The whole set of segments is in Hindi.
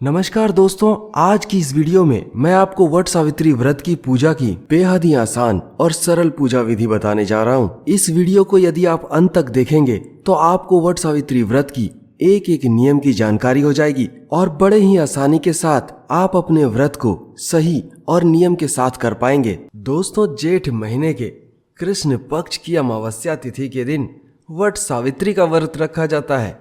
नमस्कार दोस्तों, आज की इस वीडियो में मैं आपको वट सावित्री व्रत की पूजा की बेहद ही आसान और सरल पूजा विधि बताने जा रहा हूँ। इस वीडियो को यदि आप अंत तक देखेंगे तो आपको वट सावित्री व्रत की एक एक नियम की जानकारी हो जाएगी और बड़े ही आसानी के साथ आप अपने व्रत को सही और नियम के साथ कर पाएंगे। दोस्तों, जेठ महीने के कृष्ण पक्ष की अमावस्या तिथि के दिन वट सावित्री का व्रत रखा जाता है।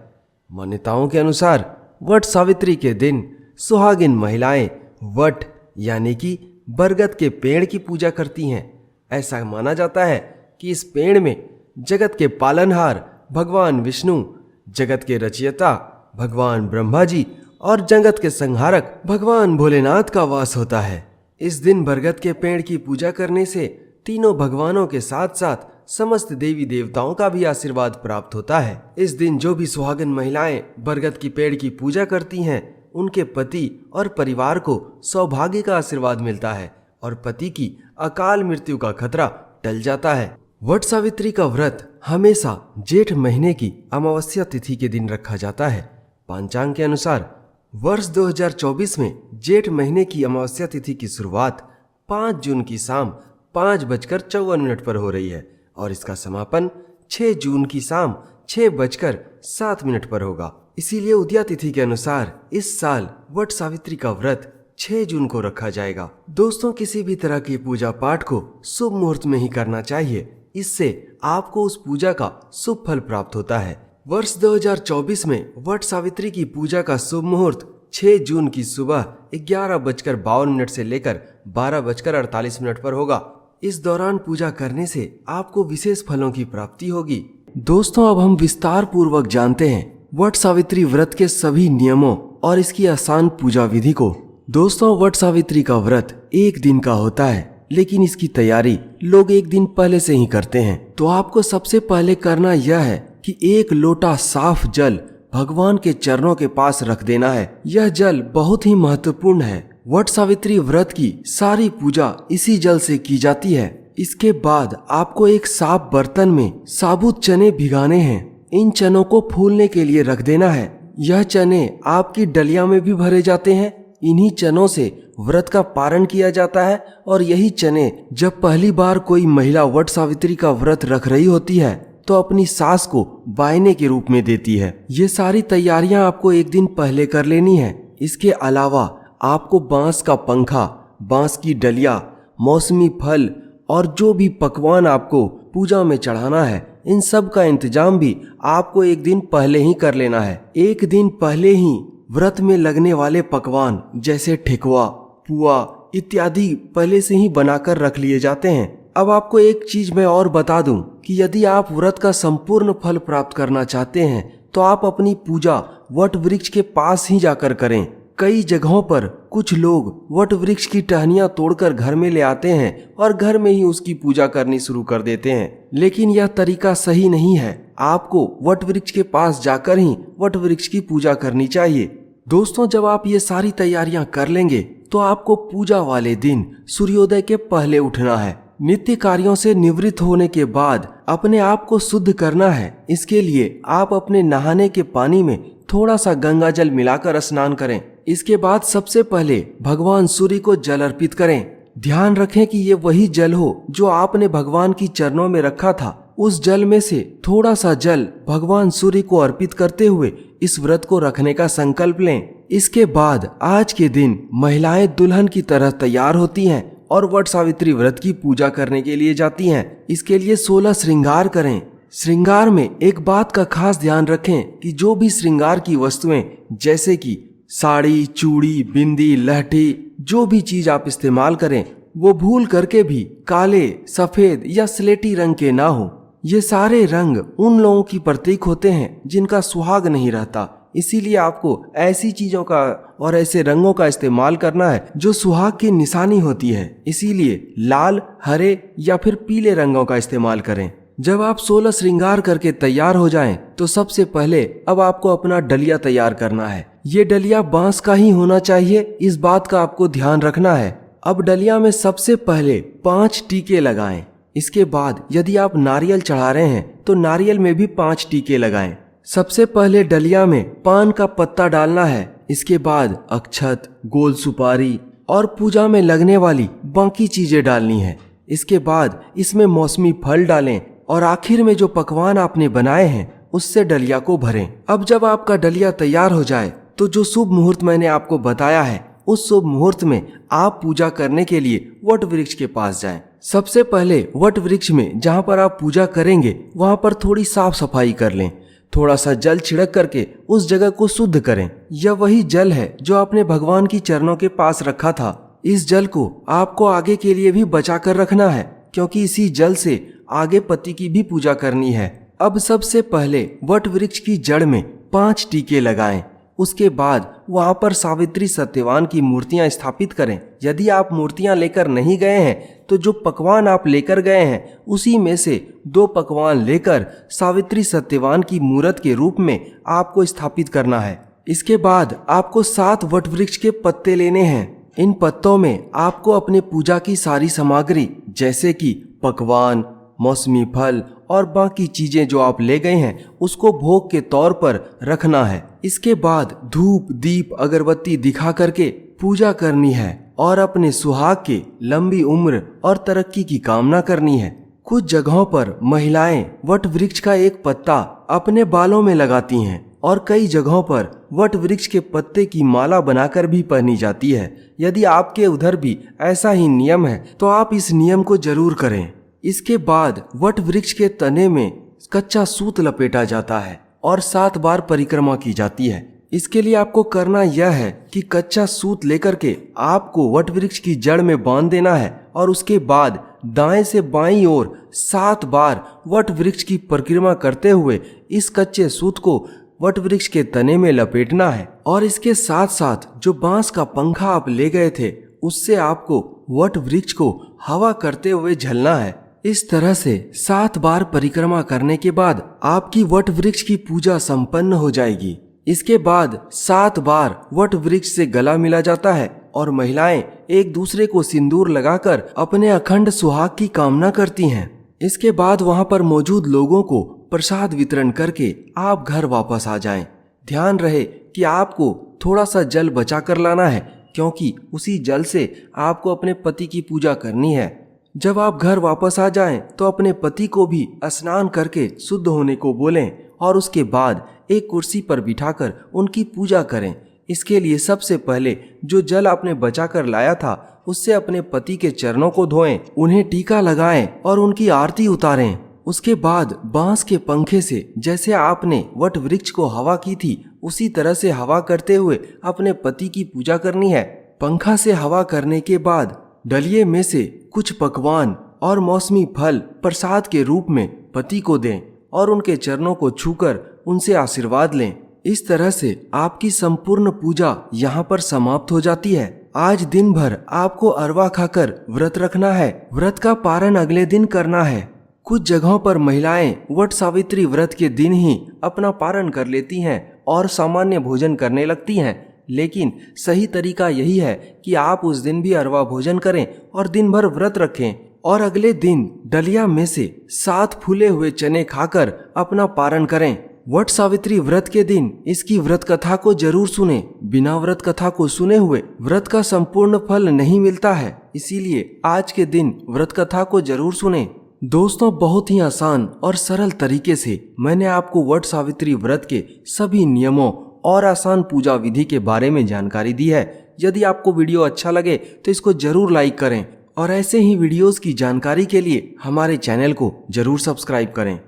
मान्यताओं के अनुसार वट सावित्री के दिन सुहागिन महिलाएं वट यानी कि बरगद के पेड़ की पूजा करती हैं। ऐसा माना जाता है कि इस पेड़ में जगत के पालनहार भगवान विष्णु, जगत के रचयिता भगवान ब्रह्मा जी और जगत के संहारक भगवान भोलेनाथ का वास होता है। इस दिन बरगद के पेड़ की पूजा करने से तीनों भगवानों के साथ साथ समस्त देवी देवताओं का भी आशीर्वाद प्राप्त होता है। इस दिन जो भी सुहागिन महिलाएं बरगद की पेड़ की पूजा करती हैं, उनके पति और परिवार को सौभाग्य का आशीर्वाद मिलता है और पति की अकाल मृत्यु का खतरा टल जाता है। वट सावित्री का व्रत हमेशा जेठ महीने की अमावस्या तिथि के दिन रखा जाता है। पंचांग के अनुसार वर्ष 2024 में जेठ महीने की अमावस्या तिथि की शुरुआत 5 जून की शाम 5:54 पर हो रही है और इसका समापन 6 जून की शाम 6:07 पर होगा। इसीलिए उदया तिथि के अनुसार इस साल वट सावित्री का व्रत 6 जून को रखा जाएगा। दोस्तों, किसी भी तरह की पूजा पाठ को शुभ मुहूर्त में ही करना चाहिए, इससे आपको उस पूजा का शुभ फल प्राप्त होता है। वर्ष 2024 में वट सावित्री की पूजा का शुभ मुहूर्त 6 जून की सुबह 11:52 से लेकर 12:48 पर होगा। इस दौरान पूजा करने से आपको विशेष फलों की प्राप्ति होगी। दोस्तों, अब हम विस्तार पूर्वक जानते हैं वट सावित्री व्रत के सभी नियमों और इसकी आसान पूजा विधि को। दोस्तों, वट सावित्री का व्रत एक दिन का होता है, लेकिन इसकी तैयारी लोग एक दिन पहले से ही करते हैं। तो आपको सबसे पहले करना यह है कि 1 लोटा साफ जल भगवान के चरणों के पास रख देना है। यह जल बहुत ही महत्वपूर्ण है। वट सावित्री व्रत की सारी पूजा इसी जल से की जाती है। इसके बाद आपको एक साफ बर्तन में साबुत चने भिगाने हैं। इन चनों को फूलने के लिए रख देना है। यह चने आपकी डलिया में भी भरे जाते हैं। इन्हीं चनों से व्रत का पारण किया जाता है और यही चने जब पहली बार कोई महिला वट सावित्री का व्रत रख रही होती है तो अपनी सास को वायने के रूप में देती है। ये सारी तैयारियां आपको एक दिन पहले कर लेनी है। इसके अलावा आपको बांस का पंखा, बांस की डलिया, मौसमी फल और जो भी पकवान आपको पूजा में चढ़ाना है, इन सब का इंतजाम भी आपको एक दिन पहले ही कर लेना है। एक दिन पहले ही व्रत में लगने वाले पकवान जैसे ठेकुआ, पुआ इत्यादि पहले से ही बनाकर रख लिए जाते हैं। अब आपको एक चीज मैं और बता दूं कि यदि आप व्रत का संपूर्ण फल प्राप्त करना चाहते हैं तो आप अपनी पूजा वट वृक्ष के पास ही जाकर करें। कई जगहों पर कुछ लोग वट वृक्ष की टहनियां तोड़कर घर में ले आते हैं और घर में ही उसकी पूजा करनी शुरू कर देते हैं, लेकिन यह तरीका सही नहीं है। आपको वट वृक्ष के पास जाकर ही वट वृक्ष की पूजा करनी चाहिए। दोस्तों, जब आप ये सारी तैयारियां कर लेंगे तो आपको पूजा वाले दिन सूर्योदय के पहले उठना है। नित्य कार्यों से निवृत्त होने के बाद अपने आप को शुद्ध करना है। इसके लिए आप अपने नहाने के पानी में थोड़ा सा गंगा जल मिलाकर स्नान करें। इसके बाद सबसे पहले भगवान सूर्य को जल अर्पित करें। ध्यान रखें कि ये वही जल हो जो आपने भगवान की चरणों में रखा था। उस जल में से थोड़ा सा जल भगवान सूर्य को अर्पित करते हुए इस व्रत को रखने का संकल्प लें। इसके बाद आज के दिन महिलाएं दुल्हन की तरह तैयार होती हैं और वट सावित्री व्रत की पूजा करने के लिए जाती हैं। इसके लिए 16 श्रृंगार करें। श्रृंगार में एक बात का खास ध्यान रखें कि जो भी श्रृंगार की वस्तुएं जैसे कि साड़ी, चूड़ी, बिंदी, लहठी, जो भी चीज आप इस्तेमाल करें वो भूल करके भी काले, सफेद या स्लेटी रंग के ना हो। ये सारे रंग उन लोगों की प्रतीक होते हैं जिनका सुहाग नहीं रहता। इसीलिए आपको ऐसी चीजों का और ऐसे रंगों का इस्तेमाल करना है जो सुहाग की निशानी होती है। इसीलिए लाल, हरे या फिर पीले रंगों का इस्तेमाल करें। जब आप 16 श्रृंगार करके तैयार हो जाएं, तो सबसे पहले अब आपको अपना डलिया तैयार करना है। ये डलिया बांस का ही होना चाहिए, इस बात का आपको ध्यान रखना है। अब डलिया में सबसे पहले 5 टीके लगाएं। इसके बाद यदि आप नारियल चढ़ा रहे हैं तो नारियल में भी 5 टीके लगाएं। सबसे पहले डलिया में पान का पत्ता डालना है। इसके बाद अक्षत, गोल सुपारी और पूजा में लगने वाली बाकी चीजें डालनी है। इसके बाद इसमें मौसमी फल डालें और आखिर में जो पकवान आपने बनाए हैं उससे डलिया को भरें। अब जब आपका डलिया तैयार हो जाए तो जो शुभ मुहूर्त मैंने आपको बताया है उस शुभ मुहूर्त में आप पूजा करने के लिए वट वृक्ष के पास जाएं। सबसे पहले वट वृक्ष में जहाँ पर आप पूजा करेंगे वहाँ पर थोड़ी साफ सफाई कर लें। थोड़ा सा जल छिड़क करके उस जगह को शुद्ध करें। यह वही जल है जो आपने भगवान की चरणों के पास रखा था। इस जल को आपको आगे के लिए भी बचा कर रखना है, क्योंकि इसी जल से आगे पति की भी पूजा करनी है। अब सबसे पहले वट वृक्ष की जड़ में 5 टीके लगाएं। उसके बाद वहां पर सावित्री सत्यवान की मूर्तियां स्थापित करें। यदि आप मूर्तियां लेकर नहीं गए हैं तो जो पकवान आप लेकर गए हैं उसी में से 2 पकवान लेकर सावित्री सत्यवान की मूर्त के रूप में आपको स्थापित करना है। इसके बाद आपको 7 वट वृक्ष के पत्ते लेने हैं। इन पत्तों में आपको अपने पूजा की सारी सामग्री जैसे कि पकवान, मौसमी फल और बाकी चीजें जो आप ले गए हैं उसको भोग के तौर पर रखना है। इसके बाद धूप, दीप, अगरबत्ती दिखा करके पूजा करनी है और अपने सुहाग के लंबी उम्र और तरक्की की कामना करनी है। कुछ जगहों पर महिलाएं वट वृक्ष का एक पत्ता अपने बालों में लगाती हैं और कई जगहों पर वट वृक्ष के पत्ते की माला बनाकर भी पहनी जाती है। यदि आपके उधर भी ऐसा ही नियम है तो आप इस नियम को जरूर करें। इसके बाद वट वृक्ष के तने में कच्चा सूत लपेटा जाता है और 7 बार परिक्रमा की जाती है। इसके लिए आपको करना यह है कि कच्चा सूत लेकर के आपको वट वृक्ष की जड़ में बांध देना है और उसके बाद दाएं से बाईं ओर 7 बार वट वृक्ष की परिक्रमा करते हुए इस कच्चे सूत को वट वृक्ष के तने में लपेटना है। और इसके साथ साथ जो बांस का पंखा आप ले गए थे उससे आपको वट वृक्ष को हवा करते हुए झलना है। इस तरह से 7 बार परिक्रमा करने के बाद आपकी वट वृक्ष की पूजा संपन्न हो जाएगी। इसके बाद 7 बार वट वृक्ष से गला मिला जाता है और महिलाएं एक दूसरे को सिंदूर लगाकर अपने अखंड सुहाग की कामना करती हैं। इसके बाद वहां पर मौजूद लोगों को प्रसाद वितरण करके आप घर वापस आ जाएं। ध्यान रहे कि आपको थोड़ा सा जल बचा कर लाना है, क्योंकि उसी जल से आपको अपने पति की पूजा करनी है। जब आप घर वापस आ जाएं तो अपने पति को भी स्नान करके शुद्ध होने को बोलें और उसके बाद एक कुर्सी पर बिठाकर उनकी पूजा करें। इसके लिए सबसे पहले जो जल आपने बचा कर लाया था उससे अपने पति के चरणों को धोएं, उन्हें टीका लगाएं और उनकी आरती उतारें। उसके बाद बांस के पंखे से जैसे आपने वट वृक्ष को हवा की थी उसी तरह से हवा करते हुए अपने पति की पूजा करनी है। पंखा से हवा करने के बाद डलिये में से कुछ पकवान और मौसमी फल प्रसाद के रूप में पति को दें और उनके चरणों को छूकर उनसे आशीर्वाद लें। इस तरह से आपकी संपूर्ण पूजा यहाँ पर समाप्त हो जाती है। आज दिन भर आपको अरवा खाकर व्रत रखना है। व्रत का पारण अगले दिन करना है। कुछ जगहों पर महिलाएं वट सावित्री व्रत के दिन ही अपना पारण कर लेती हैं और सामान्य भोजन करने लगती हैं, लेकिन सही तरीका यही है कि आप उस दिन भी अरवा भोजन करें और दिन भर व्रत रखें और अगले दिन डलिया में से 7 फूले हुए चने खाकर अपना पारण करें। वट सावित्री व्रत के दिन इसकी व्रत कथा को जरूर सुने। बिना व्रत कथा को सुने हुए व्रत का संपूर्ण फल नहीं मिलता है, इसीलिए आज के दिन व्रत कथा को जरूर सुने। दोस्तों, बहुत ही आसान और सरल तरीके से मैंने आपको वट सावित्री व्रत के सभी नियमों और आसान पूजा विधि के बारे में जानकारी दी है। यदि आपको वीडियो अच्छा लगे तो इसको जरूर लाइक करें और ऐसे ही वीडियोस की जानकारी के लिए हमारे चैनल को जरूर सब्सक्राइब करें।